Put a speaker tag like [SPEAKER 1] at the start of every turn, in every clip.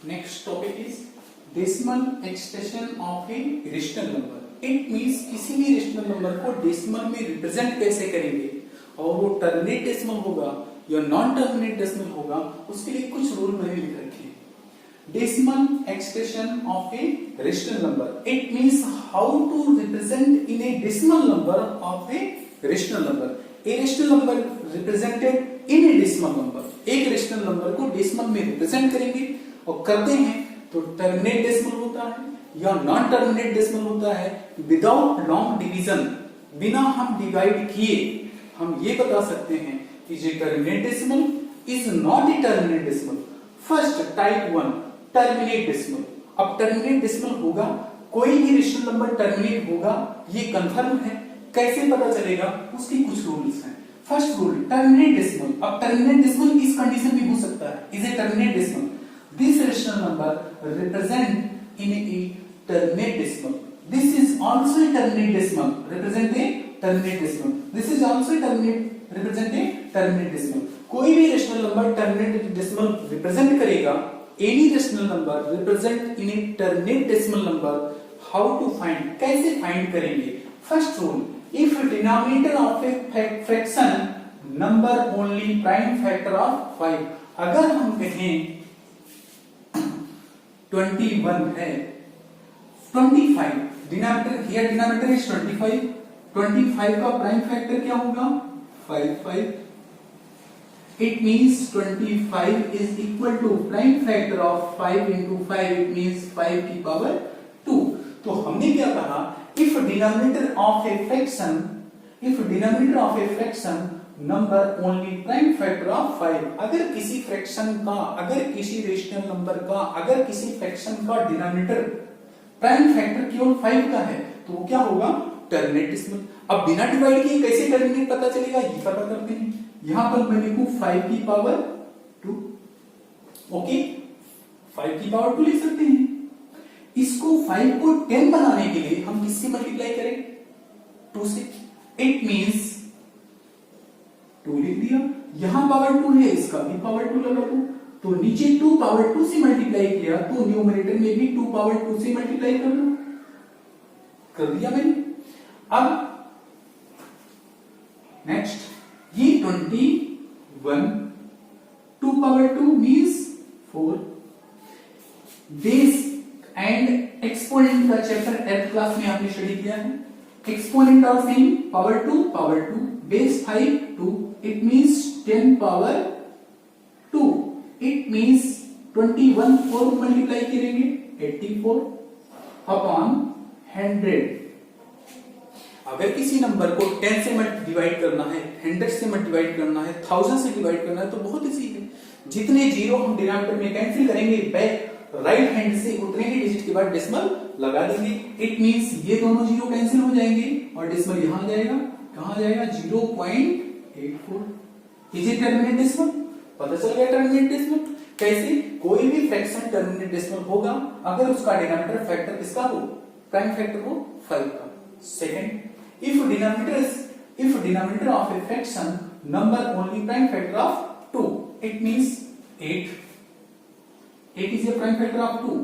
[SPEAKER 1] Next topic is decimal extension of a rational number. It means किसी भी rational number को decimal में represent कैसे करेंगे और वो टर्मिनेट डेसिमल होगा या नॉन टर्मिनेट डेसिमल होगा, उसके लिए कुछ रूल मैंने लिख रखे हैं। Decimal extension of a rational number, it means how to represent in a decimal number of a rational number. A rational number represented in a decimal number, एक rational number को डेसिमल में represent करेंगे और करते हैं तो terminate decimal होता है या नॉन टर्मिनेट डेसिमल होता है। विदाउट लॉन्ग डिवीजन, बिना हम डिवाइड किए हम ये बता सकते हैं कि ये terminate decimal is not a terminate decimal. First type 1 terminate decimal. अब टर्मिनेट डेसिमल होगा, कोई भी रेशनल नंबर टर्मिनेट होगा, ये कंफर्म है। कैसे पता चलेगा, उसकी कुछ रूल्स हैं। First rule terminate decimal. अब टर्मिनेट डेसिमल इस कंडीशन में हो सकता है, is a terminate decimal, this rational number represent in a terminate decimal. This is also a terminate decimal, represent a terminate decimal. This is also a terminate, represent a terminate decimal. कोई भी rational number terminate decimal represent करेगा, any rational number represent in a terminate decimal number. How to find, कैसे find करेंगे? First rule, if denominator of a fraction number only prime factor of 5, अगर हम कहें 21 है, 25 denominator, here denominator is 25, 25 का prime factor क्या होगा 5। It means 25 is equal to prime factor of 5 into 5, it means 5 की पावर 2। तो हमने क्या कहा, if denominator of a fraction number only prime factor of 5, अगर किसी फ्रैक्शन का, अगर किसी रेशनल नंबर का, अगर किसी फ्रैक्शन का डिनोमिनेटर प्राइम फैक्टर केवल 5 का है तो वो क्या होगा टर्मिनेट डेसिमल। अब बिना डिवाइड किए कैसे टर्मिनेट पता चलेगा, ये पता करते हैं। यहां पर मैं लिखूं 5 की पावर 2, ओके 5 की पावर 2 लिख सकते हैं। इसको 5 को 10 बनाने के लिए हम किससे मल्टीप्लाई करें, 2 से। इट मींस 2 लिख दिया, यहां पावर 2 है, इसका भी पावर 2 लगा दो, तो नीचे 2 पावर 2 से मल्टीप्लाई किया तो न्यूमरेटर में भी 2 पावर 2 से मल्टीप्लाई कर दिया मैंने। अब नेक्स्ट ये 21 2 power 2 means 4। Base and exponent का चैप्टर 8th क्लास में आपने स्टडी किया है। एक्सपोनेंट और sine power 2 base 5 2, it means 10 power 2, it means 21 4 multiply करेंगे 84 अपॉन 100। अगर किसी नंबर को 10 से डिवाइड करना है, 100 से डिवाइड करना है, 1000 से डिवाइड करना है तो बहुत इजी है। जितने जीरो हम डिनोमिनेटर में कैंसिल करेंगे, बैक राइट हैंड से उतने ही डिजिट के बाद डेसिमल लगा देंगे। इट मींस ये दोनों जीरो कैंसिल हो जाएंगे और डेसिमल यहां जाएगा, कहां जाएगा 0.84। इज इट टर्मिनेट डेसिमल, पता चल गया टर्मिनेट डेसिमल। कैसे, कोई भी फ्रैक्शन टर्मिनेट डेसिमल होगा अगर उसका डिनोमिनेटर फैक्टर किसका हो, प्राइम फैक्टर हो 5 का। Second, if denominator of a fraction number only prime factor of 2, it means 8 is a prime factor of 2,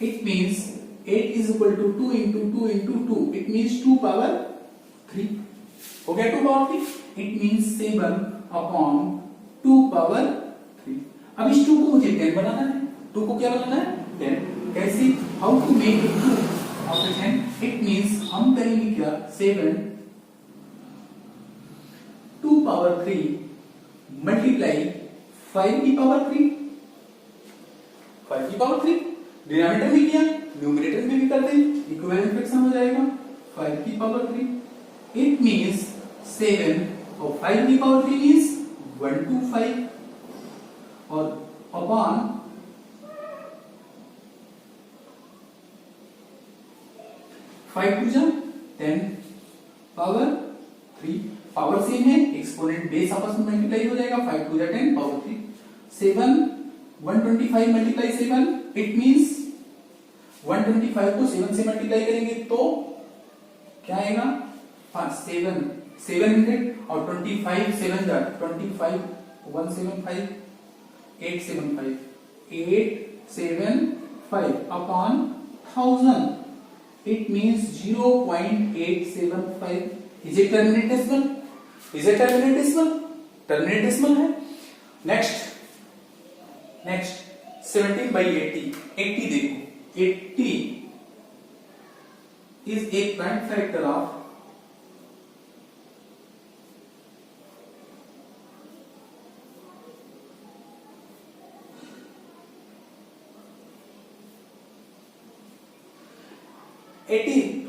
[SPEAKER 1] it means 8 is equal to 2 into 2 into 2, it means 2 power 3 हो गया 2 power 3, it means 7 upon 2 power 3। अब इस 2 को मुझे 10 बनाना है, 2 को क्या बनाना है 10। कैसे, how to make it 2 after 10, it means हम करेंगे क्या 7 2 power 3 मल्टीप्लाई 5 की पावर 3, 5 की पावर 3 डिनोमिनेटर में किया, न्यूमरेटर में भी कर दें, इक्विवेलेंट फ्रैक्शन हो जाएगा 5 की पावर 3। इट मींस 7 और 5 की पावर 3 मींस 125 और अपॉन 5 टू जा 10 पावर 3। पावर सेम है, एक्सपोनेंट बेस आपस में मल्टीप्लाई हो जाएगा, 5 to 10 power 3। 7 125 multiply 7, it means 125 को 7 से मल्टीप्लाई करेंगे तो क्या आएगा 700 और 25 7 जा 25 175 875 upon 1000. It means 0.875. Is it terminate decimal? Is it terminate decimal? Terminate decimal है. Next 17 by 80. 80 देखो. 80 is a prime factor of 80.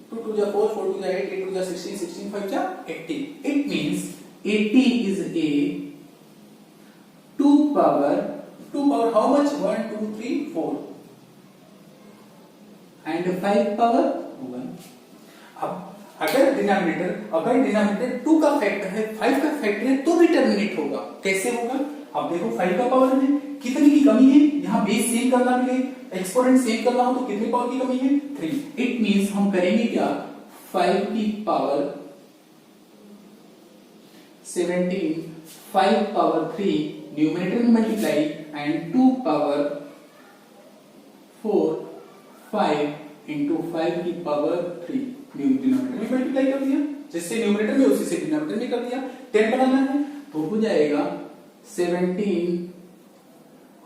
[SPEAKER 1] 2 to the 4, 4 to the 8, 8 to the 16, 16 5 to 80. It means 80 is a 2 power how much? 1, 2, 3, 4 and 5 power 1. अब अगर denominator 2 का factor है, 5 का factor है, तो भी टर्मिनेट होगा. कैसे होगा? अब देखो 5 का पावर है, कितने की कमी है? यहाँ बेस सेम करना मिले, एक्सपोनेंट सेम करना हो तो कितने पावर की कमी है? 3. इट मींस हम करेंगे क्या? 5 की पावर 17, 5 पावर 3 न्यूमरेटर में मल्टीप्लाई एंड 2 पावर 4 5 into 5 की पावर 3 डिनोमिनेटर में मल्टीप्लाई कर दिया, जिससे न्यूमरेटर में उसी से डिनोमिनेटर में कर दिया. 10 बनाना है तो हो जाएगा 17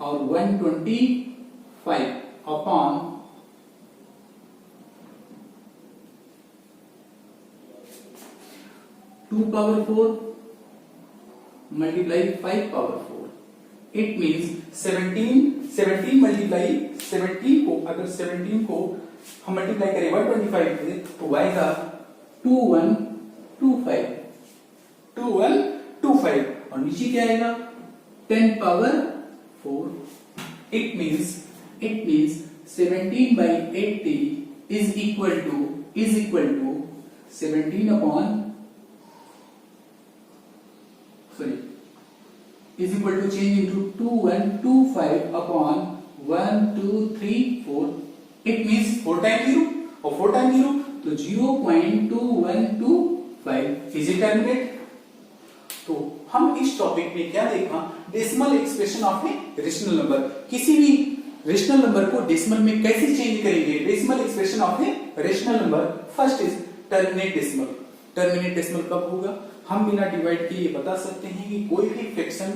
[SPEAKER 1] और 125 upon 2 power 4 multiply 5 power 4. It means 17 multiply 17 को, अगर 17 को हम मल्टीप्लाई करें 125 से तो आएगा 2125 और नीचे क्या आएगा? 10 power 4. It means 17 by 80 is equal to 17 upon is equal to change into 2125 upon 1234. It means 4 times 0 और 4 times 0 तो 0.2125. Is it terminate? तो हम इस टॉपिक में क्या देखा? Decimal expression of a rational number. किसी भी रेशनल नंबर को डेसिमल में कैसे चेंज करेंगे? Decimal expression of a rational number. First is terminate decimal. Terminate decimal कब होगा? हम बिना डिवाइड के ये बता सकते हैं कि कोई भी फ्रैक्शन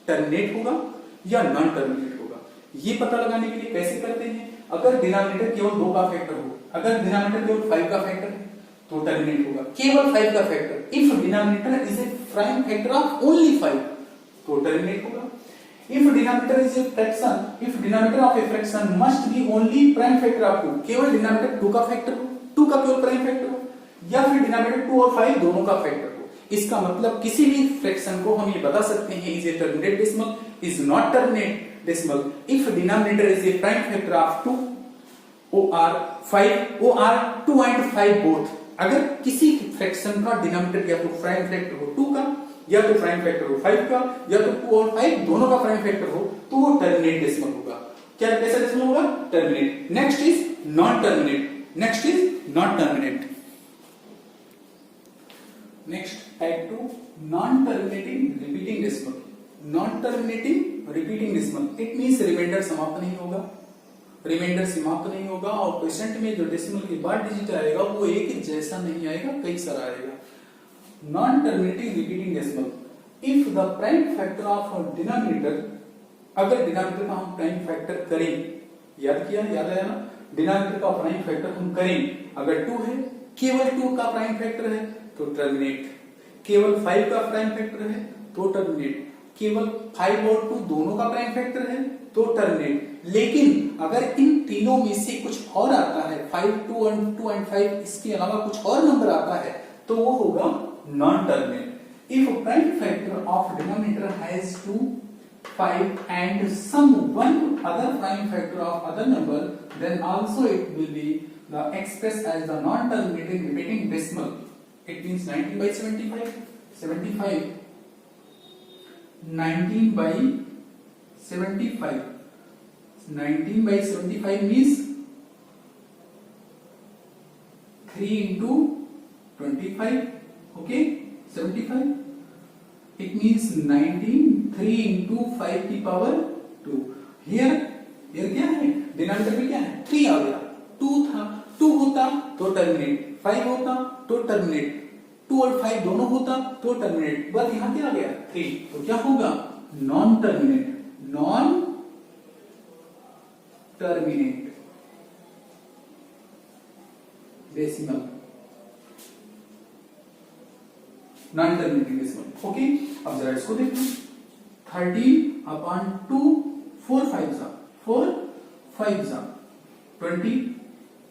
[SPEAKER 1] टर्मिनेट होगा या नॉन टर्मिनेट होगा. ये पता लगाने के लिए कैसे करते हैं? अगर डिनोमिनेटर केवल 2 का फैक्टर हो, अगर डिनोमिनेटर केवल 5 का फैक्टर है तो टर्मिनेट होगा. केवल 5 का factor, if denominator is a prime factor of only 5 तो टर्मिनेट होगा. If denominator is a fraction, if denominator of a fraction must be only prime factor of 2. केवल डिनोमिनेटर 2 का फैक्टर हो, 2 का केवल प्राइम फैक्टर हो, या फिर डिनोमिनेटर 2 और 5 दोनों का फैक्टर हो. इसका मतलब किसी भी फ्रैक्शन को हम ये बता सकते हैं is a terminate decimal, is not terminate decimal if denominator is a prime factor of 2 or 5 or 2 and 5 both. अगर किसी फ्रैक्शन का डिनोमिनेटर या तो प्राइम फैक्टर हो 2 का, या तो प्राइम फैक्टर हो 5 का, या तो 2 और 5 दोनों का प्राइम फैक्टर हो तो वो टर्मिनेट डेसिमल होगा. क्या कैसा डेसिमल होगा? Terminate. Next is non terminate. Next type 2 non terminating repeating decimal. Non terminating repeating decimal it means reminder समाप्त नहीं होगा और परसेंट में जो डेसिमल के बाद डिजिट आएगा वो एक जैसा नहीं आएगा, कई सारा आएगा. Non terminating repeating decimal if the prime factor of denominator, अगर डिनोमिनेटर का हम प्राइम फैक्टर करें, याद आया ना? डिनोमिनेटर का प्राइम फैक्टर हम करें, अगर 2 है, केवल 2 का प्राइम फैक्टर है तो टर्मिनेट. केवल 5 का प्राइम फैक्टर है तो टर्मिनेट. केवल 5 और 2 दोनों का प्राइम फैक्टर है तो टर्मिनेट. लेकिन अगर इन तीनों में से कुछ और आता है, 5 2 and 5 इसके अलावा कुछ और नंबर आता है तो वो होगा non terminate. If prime factor of denominator has 2 5 and some one other prime factor of other number, then also it will be the expressed as the non terminating repeating decimal. It means 19 by 75 19 by 75 means 3 into 25. Okay, 75. It means 19 3 into 5 की power 2। Here क्या है, denominator में क्या है 3 आ गया, 2 था, 2 होता तो टर्मिनेट, 5 होता तो टर्मिनेट, 2 और 5 दोनों होता तो टर्मिनेट, बस यहां क्या आ गया 3, तो क्या होगा non terminate decimal, non terminating decimal. Okay, अब जरा इसको देखो, 13/2 4 5 20,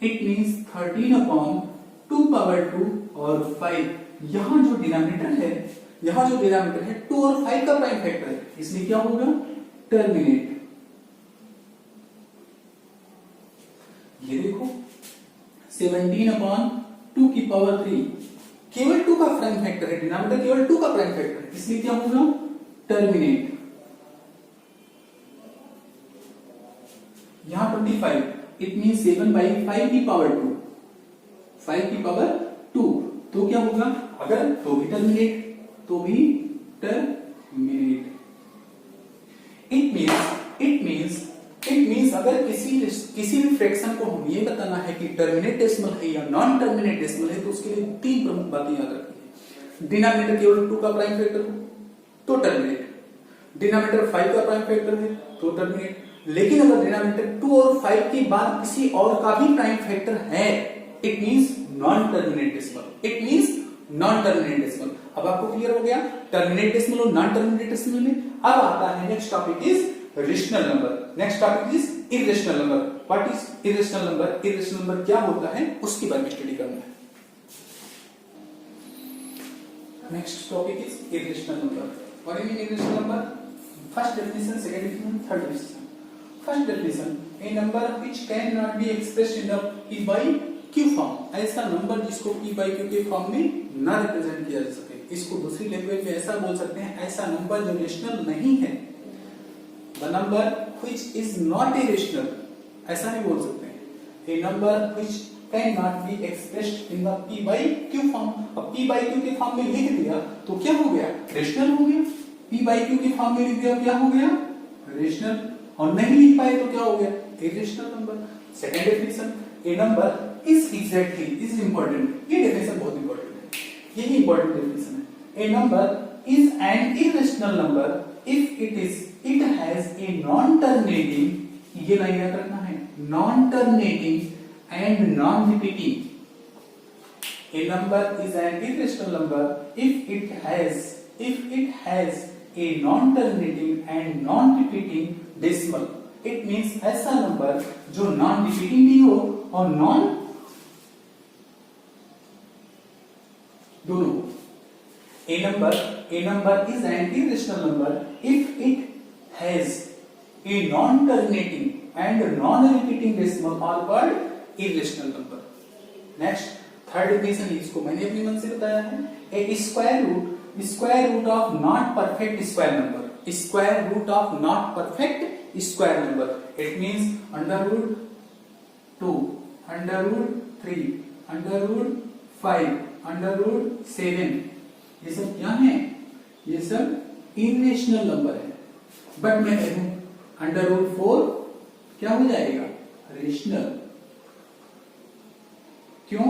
[SPEAKER 1] इट मींस 13/2 पावर 2 और 5। यहां जो डिनोमिनेटर है 2 और 5 का प्राइम फैक्टर है, इसलिए क्या होगा टर्मिनेट। ये देखो 17/2 की पावर 3, केवल 2 का प्राइम फैक्टर है, डिनोमिनेटर केवल 2 का प्राइम फैक्टर है, इसलिए क्या होगा टर्मिनेट। यहां 25, इट मीन 7/5 की पावर 2, 5 की पावर 2, तो क्या होगा, अगर तो भी टर्मिनेट, इट मींस अगर किसी भी फ्रैक्शन को हम ये बताना है कि टर्मिनेट डेसिमल है या नॉन टर्मिनेट डेसिमल है, तो उसके लिए 3 प्रमुख बातें याद रखनी है। डिनोमिनेटर केवल 2 का प्राइम फैक्टर हो तो टर्मिनेट, डिनोमिनेटर 5 का प्राइम फैक्टर है तो टर्मिनेट, लेकिन अगर डिनोमिनेटर 2 और 5 के बाद किसी और का भी प्राइम फैक्टर है, it means non terminate decimal, अब आपको क्लियर हो गया टर्मिनेट डेसिमल और नॉन टर्मिनेट डेसिमल में। अब आता है next topic is rational number, irrational number. What is irrational number क्या होता है उसके बारे में स्टडी करना है। Next topic is irrational number. What is irrational number? First definition, second definition, third definition. First definition, a number which can not be expressed in the p by q form, ऐसा number जिसको p by q के form में ना represent किया जा सके। इसको दूसरी लैंग्वेज में ऐसा बोल सकते हैं, ऐसा नंबर जो रेशनल नहीं है, the number which is not irrational, ऐसा नहीं बोल सकते हैं। A number which can not be expressed in the p by q form. अब p by q के फॉर्म में लिख दिया तो क्या हो गया, रेशनल हो गया। p by q के फॉर्म में लिख दिया क्या हो गया, रेशनल। और नहीं लिख पाए तो क्या हो गया, irrational number. Second definition, a number is exactly, is important, ये डेफिनेशन बहुत इंपॉर्टेंट है, यही इंपॉर्टेंट डेफिनेशन है। A number is an irrational number if it has a non terminating, ये लाइन याद रखना है, non terminating and non repeating. A number is an irrational number if it has a non terminating and non repeating decimal. It means ऐसा number जो non repeating भी हो और non दोनों। A number is an irrational number if it has a non-terminating and non-repeating decimal are called irrational number. Next, third definition, इसको मैंने अपनी मन से बताया है, a square root of not perfect square number. Square root of not perfect square number. It means under root 2, under root 3, under root 5, under root 7, ये सब क्या है, ये सब इरेशनल नंबर है। बट मैं कहूं अंडर रूट 4 क्या हो जाएगा, रेशनल। क्यों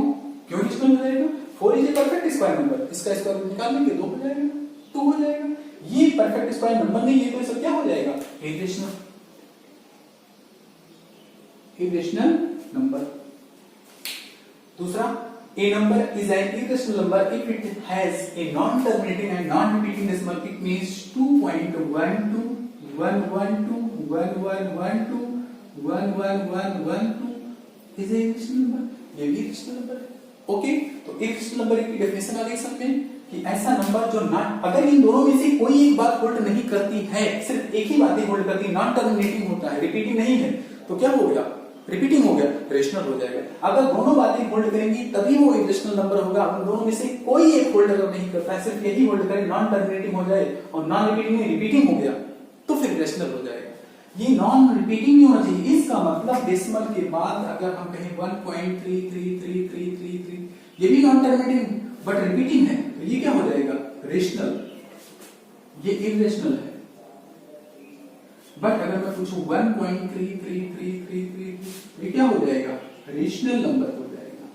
[SPEAKER 1] रेशनल हो जाएगा, 4 is a perfect square number, इसका स्क्वायर रूट निकाल लेंगे 2 हो जाएगा, 2 हो जाएगा। ये परफेक्ट स्क्वायर नंबर नहीं है तो सब क्या हो जाएगा, इरेशनल नंबर। दूसरा, a number is an irrational number if it has a non-terminating and non-repeating decimal. It means 2.1211121112 is a irrational number. ये भी irrational number है। ओके, तो irrational number की डेफिनेशन आ गई समझ कि ऐसा नंबर जो नॉट, अगर इन दोनों में से कोई एक बात होल्ड नहीं करती है, सिर्फ एक ही बात होल्ड करती है, नॉन टर्मिनेटिंग होता है, रिपीटिंग नहीं है, तो क्या हो गया, रिपीटिंग हो गया, रेशनल हो जाएगा। अगर दोनों बातें होल्ड करेंगी तभी वो इरेशनल नंबर होगा। अगर दोनों में से कोई एक होल्ड अगर नहीं करता है, सिर्फ यही होल्ड करे, नॉन टर्मिनेटिंग हो जाए और नॉन रिपीटिंग में रिपीटिंग हो गया, तो फिर रेशनल हो जाएगा। ये नॉन रिपीटिंग नहीं होना चाहिए। इसका मतलब डेसिमल के बाद अगर हम कहें 1.33333, ये भी नॉन टर्मिनेटिंग बट रिपीटिंग है, तो ये क्या हो जाएगा, रेशनल। ये इरेशनल है। बट अगर मैं पूछूं 1.333333 ये क्या हो जाएगा? रेशनल नंबर हो जाएगा।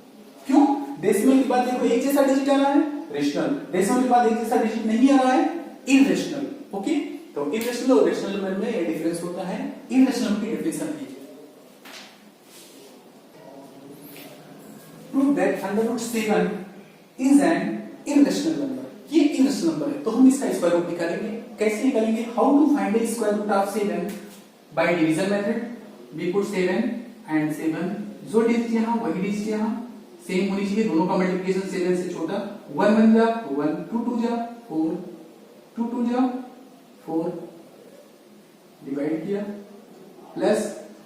[SPEAKER 1] क्यों? डेसिमल के बाद देखो एक जैसा डिजिट आ रहा है, रेशनल। डेसिमल के बाद एक जैसा डिजिट नहीं आ रहा है, इरेशनल। ओके, तो इरेशनल और रेशनल नंबर में ये डिफरेंस होता है। इरेशनल की डेफिनेशन है prove that √7 is an irrational number. ये इरेशनल नंबर है, तो हम इसका स्क्वायर रूट निकालेंगे। कैसे निकालेंगे? How to find the square root of 7 by division method. We put 7 and 7, जो डिजिट यहां वही डिजिट यहां सेम होनी चाहिए। दोनों का मल्टीप्लिकेशन 7 से छोटा। 1 1 जा 1, 2 2 जा 4, 2 2 जा 4, डिवाइड किया प्लस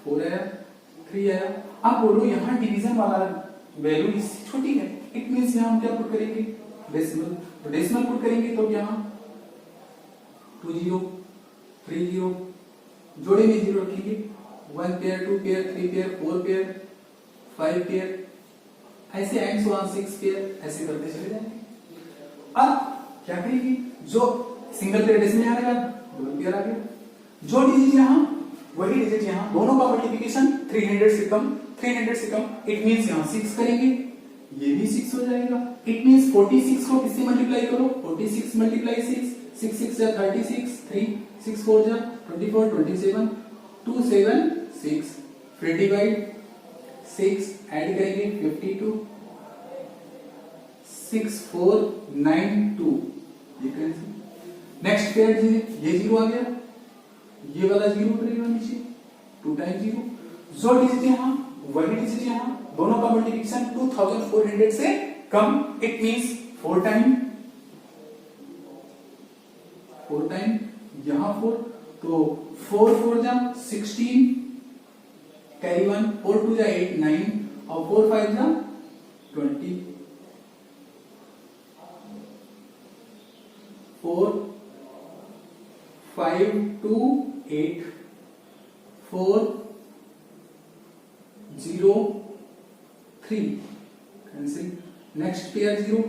[SPEAKER 1] 4 आया, 3 आया। अब बोलो यहां डिवीजन वाला वैल्यू इससे छोटी है, इट मींस यहां हम क्या पुट करेंगे? डेसिमल। तो डेसिमल पुट करेंगे तो यहां 2 0 3 0, जोड़े में 0 रखेंगे। 1 pair 2 pair 3 pair 4 pair 5 pair, ऐसे एंड सो ऑन 6 पेयर, ऐसे करते चले जाएंगे। अब क्या करेंगे? जो सिंगल पेयर डेसिमल आ रहा है, डबल पेयर आ गया। जो डिजिट यहां वही डिजिट यहां, दोनों का मल्टीप्लिकेशन 300 से कम, 300 से कम, इट मींस यहां 6 करेंगे, ये भी 6 हो जाएगा। इट मींस 46 को किससे मल्टीप्लाई करो? 46 मल्टीप्लाई 6, 6 6 जा 36, 3 6 4 जा 24, 27, 2 7 6, फिर डिवाइड 6 ऐड करेंगे 52, 6 4 9 2, ये कैंसिल। नेक्स्ट पेयर ये 0 आ गया, ये वाला 0 रहेगा नीचे, 2 टाइम्स 0। जो डिजिट यहां वही डिजिट यहां, दोनों का मल्टीप्लिकेशन 2400 से कम, इट मींस 4 टाइम यहां 4, तो 4 4 जा 16, कैरी 1, 4 2 जा 8 9, और 4 5 जा 20, 4 5 2 8 4 0 3, कैंसिल। Next pair 0।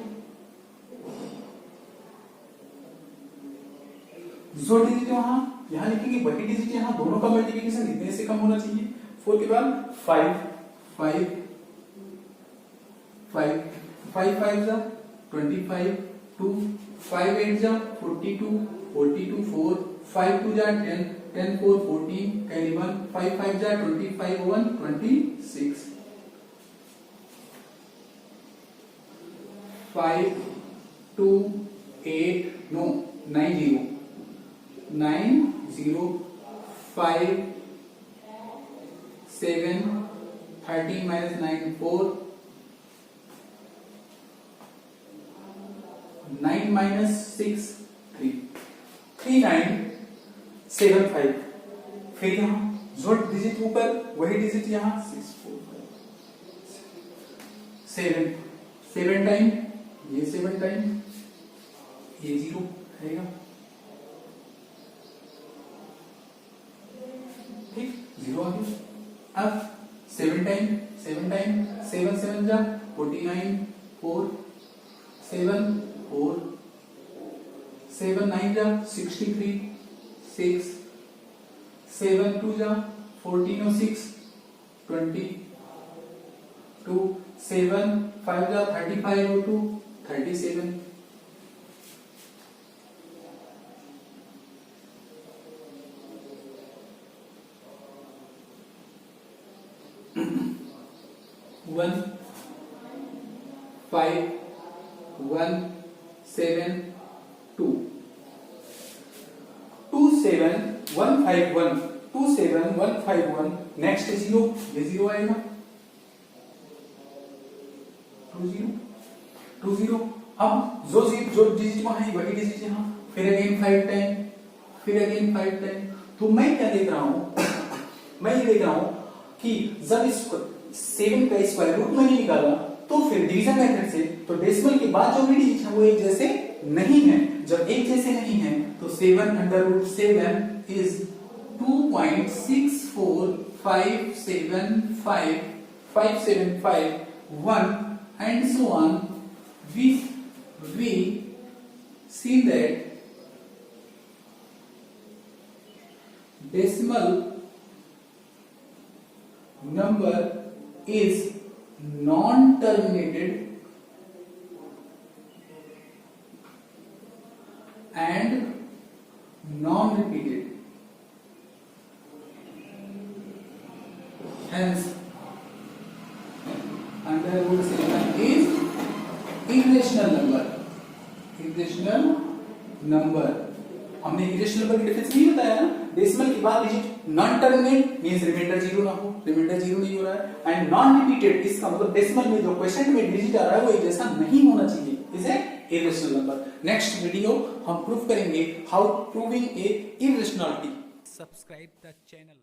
[SPEAKER 1] जो डिजिट यहां लिखेंगे वही डिजिट यहां, दोनों का मल्टीप्लिकेशन इतने से कम होना चाहिए। 4 के बाद 5 5 5 5 5 जा 25, 2 5 8 जा 42, 42 4 5 2 जा 10, 10 4 14, कैरी 1, 5 5 जा 25 1 26, 5 2 8 नो 9 0 9 0 5 7 13 minus 9 4, 9 minus 6 3, 3 9 7 5, फिर यहां जो डिजिट ऊपर वही डिजिट यहां 6 4 5 7 टाइम, ये 7 टाइम, ये 0 रहेगा, ठीक 0 आ गया। अब 7 टाइम 7 7 जा 49, 4 7 4 7 9 जा 63, 6 7 2 जा 14 और 6 22, 7 5 जा 35 और 2 37, 1 5 1 7 2 2 7 1 5 1 2 7 1 5 1, नेक्स्ट 0, ये 0 आएगा 2 0 2 0। अब जो डिजिट वहां है वही डिजिट यहां, फिर अगेन 5 टाइम, फिर अगेन 5 टाइम। तो मैं क्या देख रहा हूं? मैं ये देख रहा हूं कि जब इस 7 का स्क्वायर रूट मैंने निकाला तो फिर डिवीजन मेथड से, तो डेसिमल के बाद जो भी डिजिट है वो एक जैसे नहीं है। जब एक जैसे नहीं है तो 7/7 is 2.64575 and so on. We see that decimal number is non-terminated and non-repeated. Hence, underwood silicon is irrational number. irrational number. हमने irrational number की डिफरेंस नहीं बताया ना, डेसिमल के बाद digit non terminate means reminder zero ना हो, remainder zero नहीं हो रहा है, एंड नॉन रिपीटेड इसका मतलब डेसिमल में जो क्वेश्चन में डिजिट आ रहा है वो एक जैसा नहीं होना चाहिए, इसे irrational number. नेक्स्ट वीडियो हम प्रूव करेंगे how proving A irrationality.
[SPEAKER 2] Subscribe the channel.